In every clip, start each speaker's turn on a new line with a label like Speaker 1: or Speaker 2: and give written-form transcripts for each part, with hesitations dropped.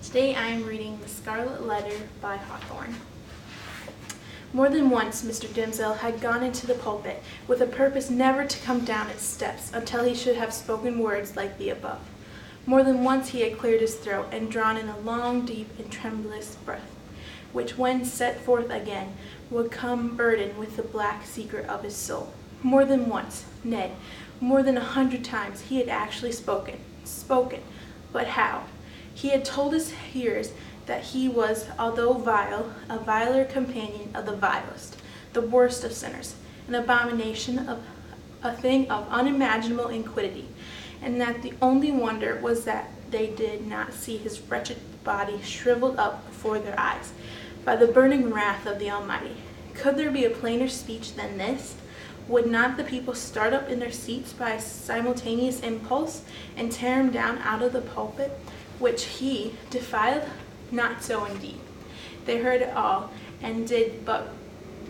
Speaker 1: Today I am reading The Scarlet Letter by Hawthorne. More than once Mr. Dimsdale had gone into the pulpit with a purpose never to come down its steps until he should have spoken words like the above. More than once he had cleared his throat and drawn in a long, deep, and tremulous breath, which when set forth again would come burdened with the black secret of his soul. More than once, nay, more than 100 times he had actually spoken, but how? He had told his hearers that he was, although vile, a viler companion of the vilest, the worst of sinners, an abomination of a thing of unimaginable iniquity, and that the only wonder was that they did not see his wretched body shriveled up before their eyes by the burning wrath of the Almighty. Could there be a plainer speech than this? Would not the people start up in their seats by a simultaneous impulse and tear him down out of the pulpit, which he defiled? Not so indeed. They heard it all, and did but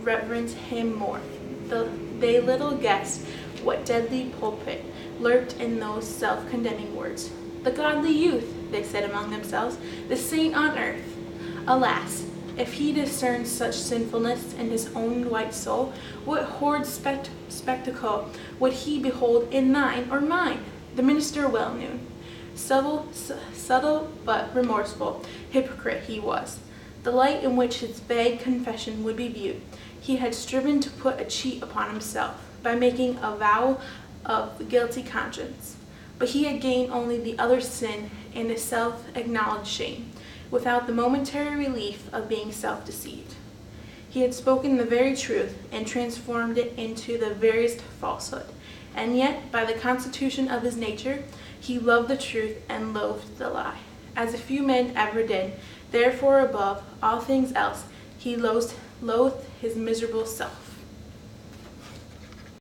Speaker 1: reverence him more. They little guessed what deadly pulpit lurked in those self-condemning words. The godly youth, they said among themselves, the saint on earth. Alas, if he discerned such sinfulness in his own white soul, what horrid spectacle would he behold in thine or mine? The minister well knew. Subtle but remorseful hypocrite he was. The light in which his vague confession would be viewed, he had striven to put a cheat upon himself by making a vow of guilty conscience. But he had gained only the other sin and a self-acknowledged shame, without the momentary relief of being self-deceived. He had spoken the very truth and transformed it into the veriest falsehood, and yet, by the constitution of his nature, he loved the truth and loathed the lie, as a few men ever did. Therefore, above all things else, he loathed his miserable self.